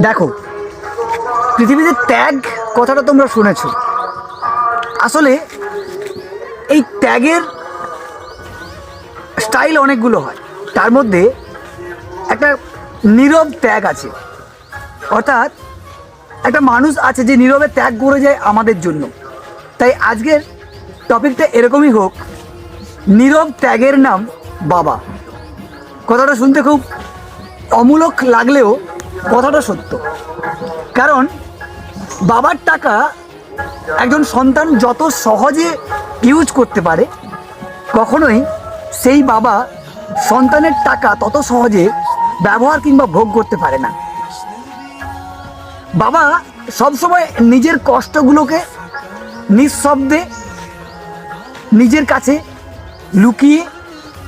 দেখো, পৃথিবীতে ত্যাগ কথাটা তোমরা শুনেছো। আসলে এই ত্যাগের স্টাইল অনেকগুলো হয়, তার মধ্যে একটা নীরব ত্যাগ আছে। অর্থাৎ একটা মানুষ আছে যে নীরবে ত্যাগ করে যায় আমাদের জন্য। তাই আজকের টপিকটা এরকমই হোক, নীরব ত্যাগের নাম বাবা। কথাটা শুনতে খুব অমূলক লাগলেও কথাটা সত্য। কারণ বাবার টাকা একজন সন্তান যত সহজে ইউজ করতে পারে, কখনোই সেই বাবা সন্তানের টাকা তত সহজে ব্যবহার কিংবা ভোগ করতে পারে না। বাবা সবসময় নিজের কষ্টগুলোকে নিঃশব্দে নিজের কাছে লুকিয়ে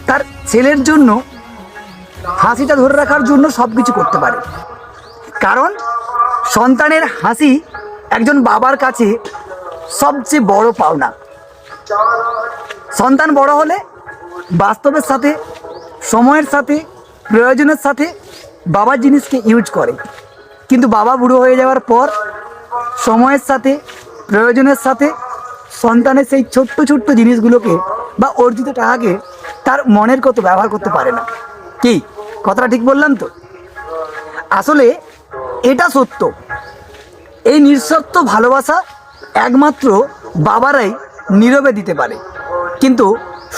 তার ছেলের জন্য হাসিটা ধরে রাখার জন্য সব কিছু করতে পারে। কারণ সন্তানের হাসি একজন বাবার কাছে সবচেয়ে বড় পাওনা। সন্তান বড় হলে বাস্তবের সাথে, সময়ের সাথে, প্রয়োজনের সাথে বাবার জিনিসকে ইউজ করে, কিন্তু বাবা বুড়ো হয়ে যাওয়ার পর সময়ের সাথে, প্রয়োজনের সাথে সন্তানের সেই ছোট্ট ছোট্ট জিনিসগুলোকে বা অর্জিত টাকাকে তার মনের কত ব্যবহার করতে পারে না। কি কথাটা ঠিক বললাম তো? আসলে এটা সত্য। এই নিঃস্বার্থ ভালোবাসা একমাত্র বাবারাই নীরবে দিতে পারে, কিন্তু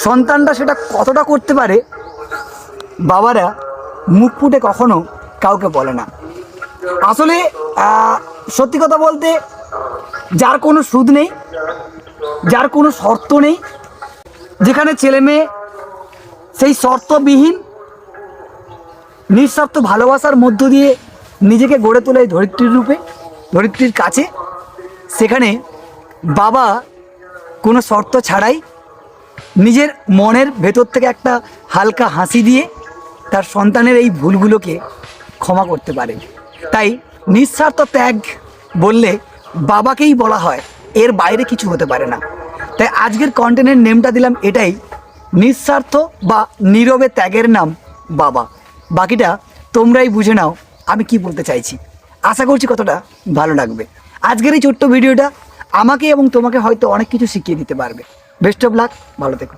সন্তানরা সেটা কতটা করতে পারে বাবারা মুখ ফুটে কখনো কাউকে বলে না। আসলে সত্যি কথা বলতে, যার কোনো সুদ নেই, যার কোনো শর্ত নেই, যেখানে ছেলে মেয়ে সেই শর্তবিহীন নিঃস্বার্থ ভালোবাসার মধ্য দিয়ে নিজেকে গড়ে তোলে ধরিত্রীর রূপে, ধরিত্রীর কাছে, সেখানে বাবা কোনো শর্ত ছাড়াই নিজের মনের ভেতর থেকে একটা হালকা হাসি দিয়ে তার সন্তানের এই ভুলগুলোকে ক্ষমা করতে পারে। তাই নিঃস্বার্থ ত্যাগ বললে বাবাকেই বলা হয়, এর বাইরে কিছু হতে পারে না। তাই আজকের কন্টেন্টের নেমটা দিলাম এটাই, নিঃস্বার্থ বা নীরবে ত্যাগের নাম বাবা। বাকিটা তোমরাই বুঝে নাও আমি কি বলতে চাইছি। আশা করছি কতটা ভালো লাগবে। আজকের এই ছোট্ট ভিডিওটা আমাকে এবং তোমাকে হয়তো অনেক কিছু শিখিয়ে দিতে পারবে। বেস্ট অফ লাক, ভালো থেকো।